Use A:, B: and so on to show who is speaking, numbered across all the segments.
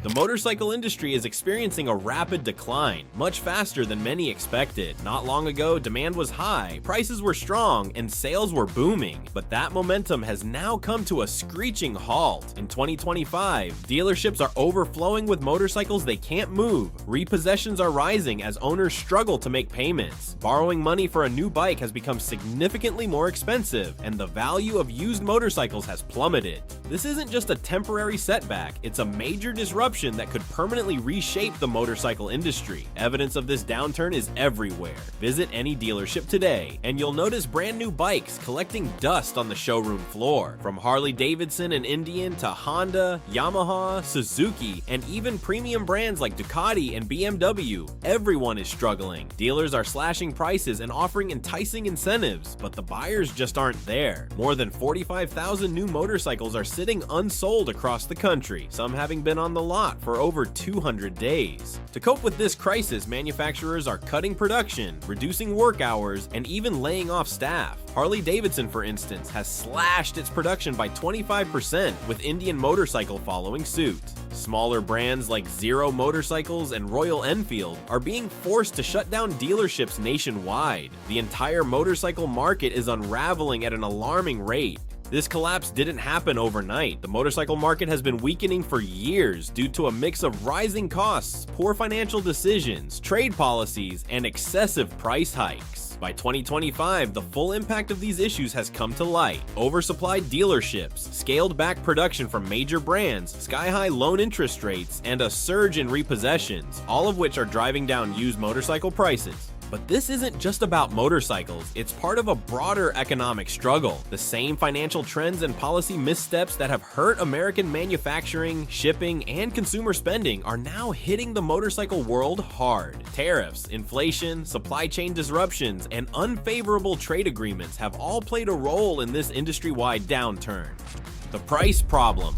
A: The motorcycle industry is experiencing a rapid decline, much faster than many expected. Not long ago, demand was high, prices were strong, and sales were booming, but that momentum has now come to a screeching halt. In 2025, dealerships are overflowing with motorcycles they can't move, repossessions are rising as owners struggle to make payments, borrowing money for a new bike has become significantly more expensive, and the value of used motorcycles has plummeted. This isn't just a temporary setback, it's a major disruption that could permanently reshape the motorcycle industry. Evidence of this downturn is everywhere. Visit any dealership today, and you'll notice brand new bikes collecting dust on the showroom floor. From Harley-Davidson and Indian to Honda, Yamaha, Suzuki, and even premium brands like Ducati and BMW, everyone is struggling. Dealers are slashing prices and offering enticing incentives, but the buyers just aren't there. More than 45,000 new motorcycles are sitting unsold across the country, some having been on the lot for over 200 days. To cope with this crisis, manufacturers are cutting production, reducing work hours, and even laying off staff. Harley-Davidson, for instance, has slashed its production by 25%, with Indian Motorcycle following suit. Smaller brands like Zero Motorcycles and Royal Enfield are being forced to shut down dealerships nationwide. The entire motorcycle market is unraveling at an alarming rate. This collapse didn't happen overnight. The motorcycle market has been weakening for years due to a mix of rising costs, poor financial decisions, trade policies, and excessive price hikes. By 2025, the full impact of these issues has come to light. Oversupplied dealerships, scaled back production from major brands, sky-high loan interest rates, and a surge in repossessions, all of which are driving down used motorcycle prices. But this isn't just about motorcycles, it's part of a broader economic struggle. The same financial trends and policy missteps that have hurt American manufacturing, shipping, and consumer spending are now hitting the motorcycle world hard. Tariffs, inflation, supply chain disruptions, and unfavorable trade agreements have all played a role in this industry-wide downturn. The price problem.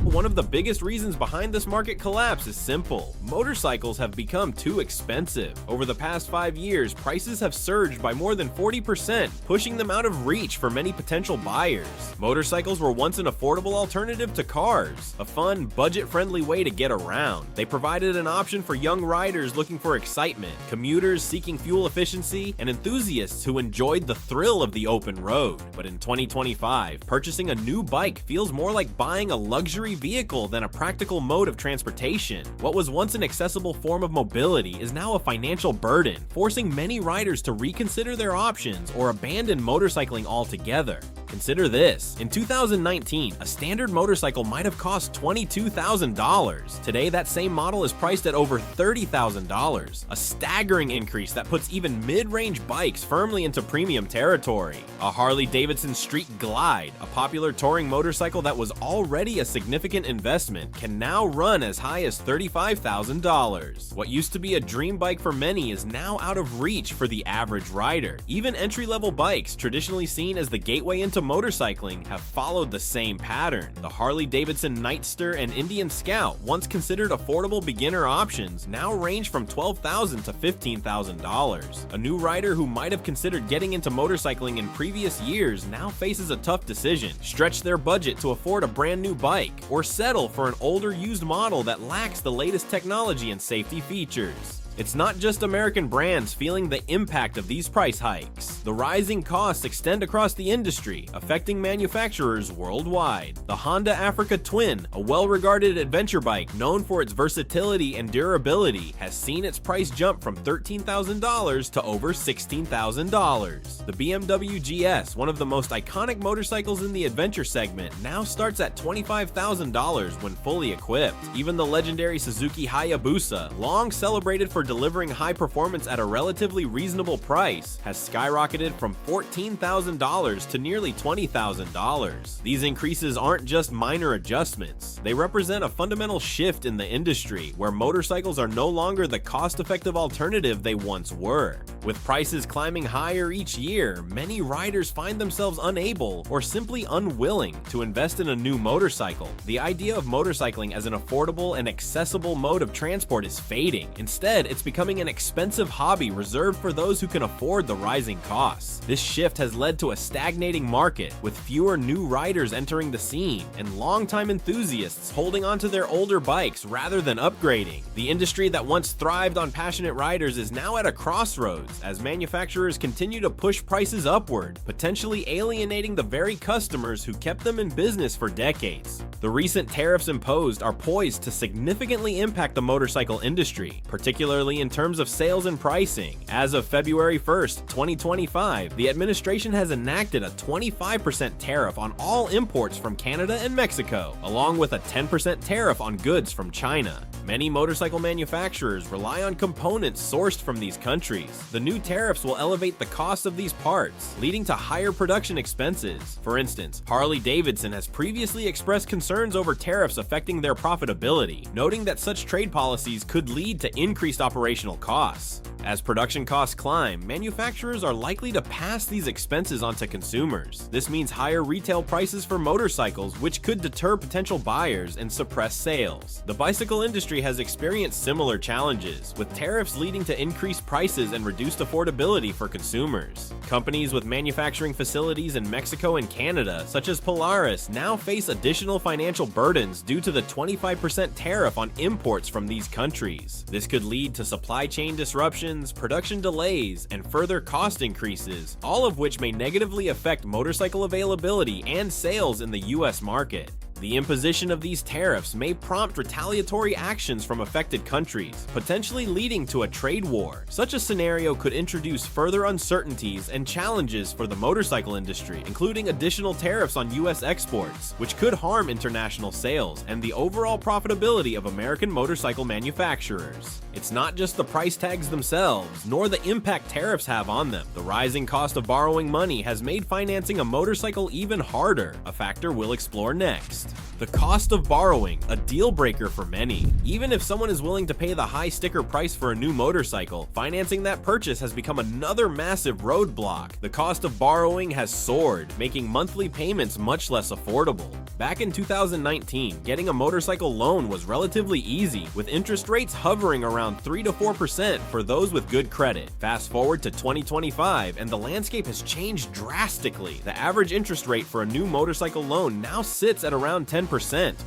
A: One of the biggest reasons behind this market collapse is simple. Motorcycles have become too expensive. Over the past 5 years, prices have surged by more than 40%, pushing them out of reach for many potential buyers. Motorcycles were once an affordable alternative to cars, a fun, budget-friendly way to get around. They provided an option for young riders looking for excitement, commuters seeking fuel efficiency, and enthusiasts who enjoyed the thrill of the open road. But in 2025, purchasing a new bike feels more like buying a luxury vehicle than a practical mode of transportation. What was once an accessible form of mobility is now a financial burden, forcing many riders to reconsider their options or abandon motorcycling altogether. Consider this. In 2019, a standard motorcycle might have cost $22,000. Today, that same model is priced at over $30,000, a staggering increase that puts even mid-range bikes firmly into premium territory. A Harley-Davidson Street Glide, a popular touring motorcycle that was already a significant investment, can now run as high as $35,000. What used to be a dream bike for many is now out of reach for the average rider. Even entry-level bikes, traditionally seen as the gateway into motorcycling, have followed the same pattern. The Harley-Davidson Nightster and Indian Scout, once considered affordable beginner options, now range from $12,000 to $15,000. A new rider who might have considered getting into motorcycling in previous years now faces a tough decision: stretch their budget to afford a brand new bike, or settle for an older used model that lacks the latest technology and safety features. It's not just American brands feeling the impact of these price hikes. The rising costs extend across the industry, affecting manufacturers worldwide. The Honda Africa Twin, a well-regarded adventure bike known for its versatility and durability, has seen its price jump from $13,000 to over $16,000. The BMW GS, one of the most iconic motorcycles in the adventure segment, now starts at $25,000 when fully equipped. Even the legendary Suzuki Hayabusa, long celebrated for delivering high performance at a relatively reasonable price, has skyrocketed from $14,000 to nearly $20,000. These increases aren't just minor adjustments. They represent a fundamental shift in the industry, where motorcycles are no longer the cost-effective alternative they once were. With prices climbing higher each year, many riders find themselves unable or simply unwilling to invest in a new motorcycle. The idea of motorcycling as an affordable and accessible mode of transport is fading. Instead, it's market's becoming an expensive hobby reserved for those who can afford the rising costs. This shift has led to a stagnating market, with fewer new riders entering the scene, and longtime enthusiasts holding onto their older bikes rather than upgrading. The industry that once thrived on passionate riders is now at a crossroads, as manufacturers continue to push prices upward, potentially alienating the very customers who kept them in business for decades. The recent tariffs imposed are poised to significantly impact the motorcycle industry, particularly in terms of sales and pricing. As of February 1st, 2025, the administration has enacted a 25% tariff on all imports from Canada and Mexico, along with a 10% tariff on goods from China. Many motorcycle manufacturers rely on components sourced from these countries. The new tariffs will elevate the cost of these parts, leading to higher production expenses. For instance, Harley-Davidson has previously expressed concerns over tariffs affecting their profitability, noting that such trade policies could lead to increased operational costs. As production costs climb, manufacturers are likely to pass these expenses onto consumers. This means higher retail prices for motorcycles, which could deter potential buyers and suppress sales. The bicycle industry has experienced similar challenges, with tariffs leading to increased prices and reduced affordability for consumers. Companies with manufacturing facilities in Mexico and Canada, such as Polaris, now face additional financial burdens due to the 25% tariff on imports from these countries. This could lead to supply chain disruptions, production delays, and further cost increases, all of which may negatively affect motorcycle availability and sales in the US market. The imposition of these tariffs may prompt retaliatory actions from affected countries, potentially leading to a trade war. Such a scenario could introduce further uncertainties and challenges for the motorcycle industry, including additional tariffs on US exports, which could harm international sales and the overall profitability of American motorcycle manufacturers. It's not just the price tags themselves, nor the impact tariffs have on them. The rising cost of borrowing money has made financing a motorcycle even harder, a factor we'll explore next. The cost of borrowing, a deal breaker for many. Even if someone is willing to pay the high sticker price for a new motorcycle, financing that purchase has become another massive roadblock. The cost of borrowing has soared, making monthly payments much less affordable. Back in 2019, getting a motorcycle loan was relatively easy, with interest rates hovering around 3 to 4% for those with good credit. Fast forward to 2025, and the landscape has changed drastically. The average interest rate for a new motorcycle loan now sits at around 10%,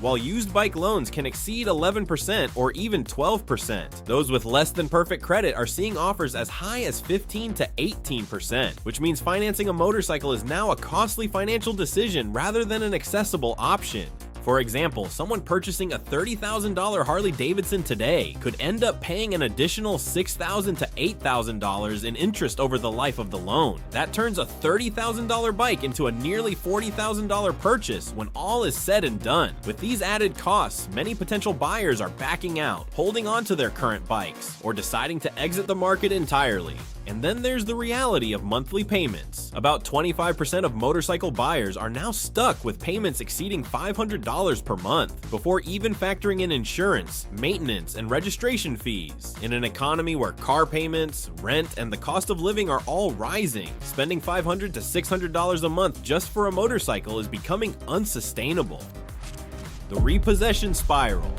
A: while used bike loans can exceed 11% or even 12%. Those with less than perfect credit are seeing offers as high as 15 to 18%, which means financing a motorcycle is now a costly financial decision rather than an accessible option. For example, someone purchasing a $30,000 Harley-Davidson today could end up paying an additional $6,000 to $8,000 in interest over the life of the loan. That turns a $30,000 bike into a nearly $40,000 purchase when all is said and done. With these added costs, many potential buyers are backing out, holding on to their current bikes, or deciding to exit the market entirely. And then there's the reality of monthly payments. About 25% of motorcycle buyers are now stuck with payments exceeding $500 per month, before even factoring in insurance, maintenance, and registration fees. In an economy where car payments, rent, and the cost of living are all rising, spending $500 to $600 a month just for a motorcycle is becoming unsustainable. The repossession spiral.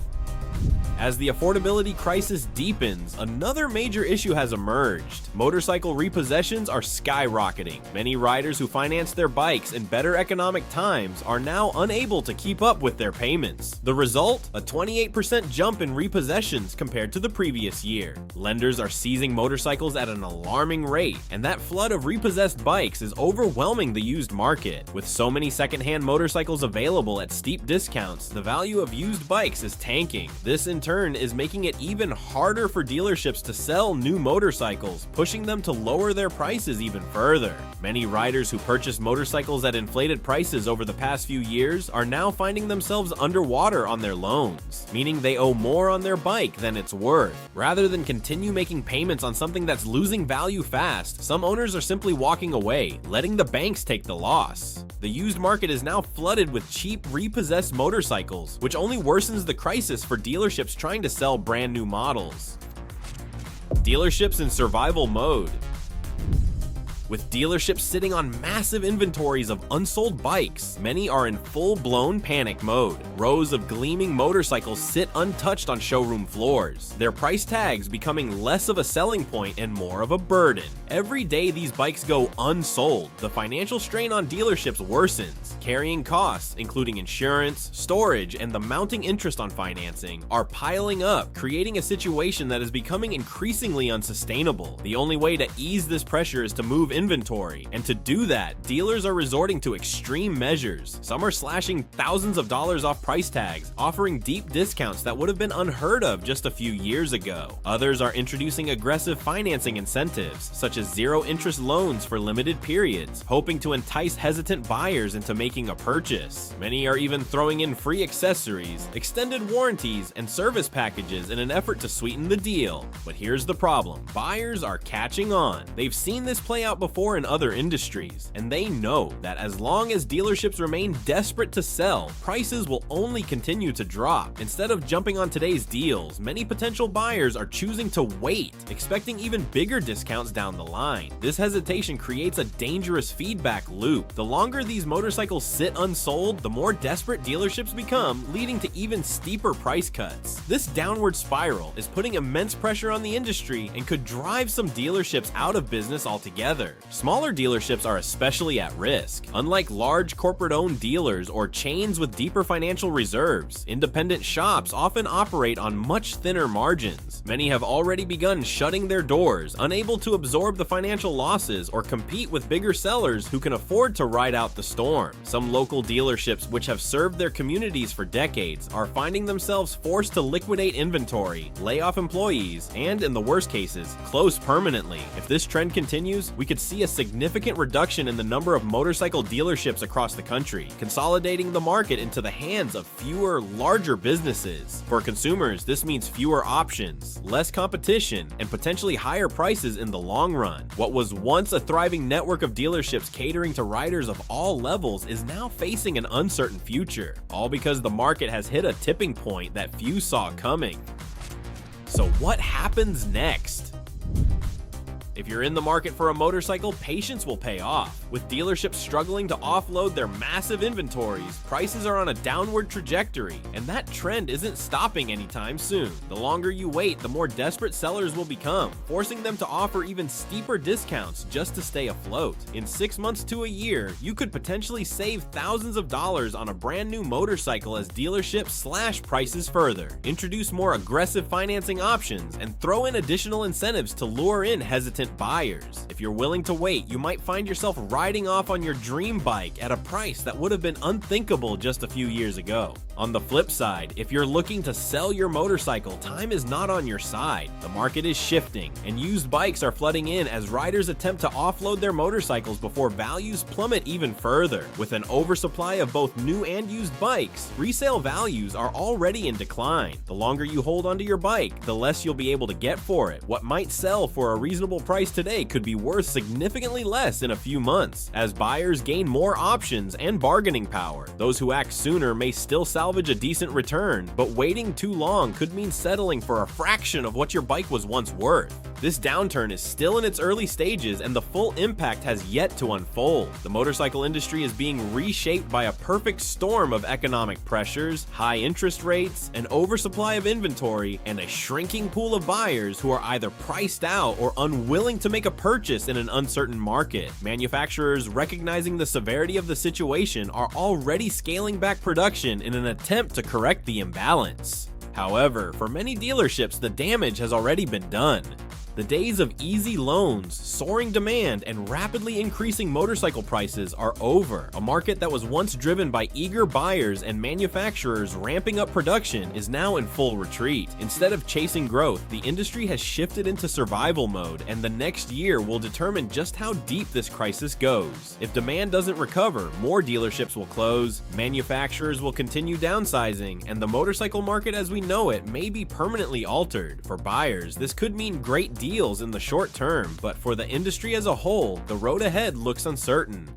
A: As the affordability crisis deepens, another major issue has emerged. Motorcycle repossessions are skyrocketing. Many riders who financed their bikes in better economic times are now unable to keep up with their payments. The result? A 28% jump in repossessions compared to the previous year. Lenders are seizing motorcycles at an alarming rate, and that flood of repossessed bikes is overwhelming the used market. With so many secondhand motorcycles available at steep discounts, the value of used bikes is tanking. This in turn is making it even harder for dealerships to sell new motorcycles, pushing them to lower their prices even further. Many riders who purchased motorcycles at inflated prices over the past few years are now finding themselves underwater on their loans, meaning they owe more on their bike than it's worth. Rather than continue making payments on something that's losing value fast, some owners are simply walking away, letting the banks take the loss. The used market is now flooded with cheap repossessed motorcycles, which only worsens the crisis for dealerships trying to sell brand new models. Dealerships in survival mode. With dealerships sitting on massive inventories of unsold bikes, many are in full-blown panic mode. Rows of gleaming motorcycles sit untouched on showroom floors, their price tags becoming less of a selling point and more of a burden. Every day these bikes go unsold, the financial strain on dealerships worsens. Carrying costs, including insurance, storage, and the mounting interest on financing, are piling up, creating a situation that is becoming increasingly unsustainable. The only way to ease this pressure is to move inventory, and to do that, dealers are resorting to extreme measures. Some are slashing thousands of dollars off price tags, offering deep discounts that would have been unheard of just a few years ago. Others are introducing aggressive financing incentives, such as zero-interest loans for limited periods, hoping to entice hesitant buyers into making a purchase. Many are even throwing in free accessories, extended warranties, and service packages in an effort to sweeten the deal. But here's the problem: buyers are catching on. They've seen this play out before in other industries, and they know that as long as dealerships remain desperate to sell, prices will only continue to drop. Instead of jumping on today's deals, many potential buyers are choosing to wait, expecting even bigger discounts down the line. This hesitation creates a dangerous feedback loop. The longer these motorcycles sit unsold, the more desperate dealerships become, leading to even steeper price cuts. This downward spiral is putting immense pressure on the industry and could drive some dealerships out of business altogether. Smaller dealerships are especially at risk. Unlike large corporate-owned dealers or chains with deeper financial reserves, independent shops often operate on much thinner margins. Many have already begun shutting their doors, unable to absorb the financial losses or compete with bigger sellers who can afford to ride out the storm. Some local dealerships, which have served their communities for decades, are finding themselves forced to liquidate inventory, lay off employees, and, in the worst cases, close permanently. If this trend continues, we could see a significant reduction in the number of motorcycle dealerships across the country, consolidating the market into the hands of fewer, larger businesses. For consumers, this means fewer options, less competition, and potentially higher prices in the long run. What was once a thriving network of dealerships catering to riders of all levels is now facing an uncertain future, all because the market has hit a tipping point that few saw coming. So what happens next? If you're in the market for a motorcycle, patience will pay off. With dealerships struggling to offload their massive inventories, prices are on a downward trajectory, and that trend isn't stopping anytime soon. The longer you wait, the more desperate sellers will become, forcing them to offer even steeper discounts just to stay afloat. In 6 months to a year, you could potentially save thousands of dollars on a brand new motorcycle as dealerships slash prices further, introduce more aggressive financing options, and throw in additional incentives to lure in hesitant buyers. If you're willing to wait, you might find yourself riding off on your dream bike at a price that would have been unthinkable just a few years ago. On the flip side, if you're looking to sell your motorcycle, time is not on your side. The market is shifting, and used bikes are flooding in as riders attempt to offload their motorcycles before values plummet even further. With an oversupply of both new and used bikes, resale values are already in decline. The longer you hold onto your bike, the less you'll be able to get for it. What might sell for a reasonable price today could be worth significantly less in a few months, as buyers gain more options and bargaining power. Those who act sooner may still salvage a decent return, but waiting too long could mean settling for a fraction of what your bike was once worth. This downturn is still in its early stages, and the full impact has yet to unfold. The motorcycle industry is being reshaped by a perfect storm of economic pressures, high interest rates, an oversupply of inventory, and a shrinking pool of buyers who are either priced out or unwilling to make a purchase in an uncertain market. Manufacturers, recognizing the severity of the situation, are already scaling back production in an attempt to correct the imbalance. However, for many dealerships, the damage has already been done. The days of easy loans, soaring demand, and rapidly increasing motorcycle prices are over. A market that was once driven by eager buyers and manufacturers ramping up production is now in full retreat. Instead of chasing growth, the industry has shifted into survival mode, and the next year will determine just how deep this crisis goes. If demand doesn't recover, more dealerships will close, manufacturers will continue downsizing, and the motorcycle market as we know it may be permanently altered. For buyers, this could mean great deals in the short term, but for the industry as a whole, the road ahead looks uncertain.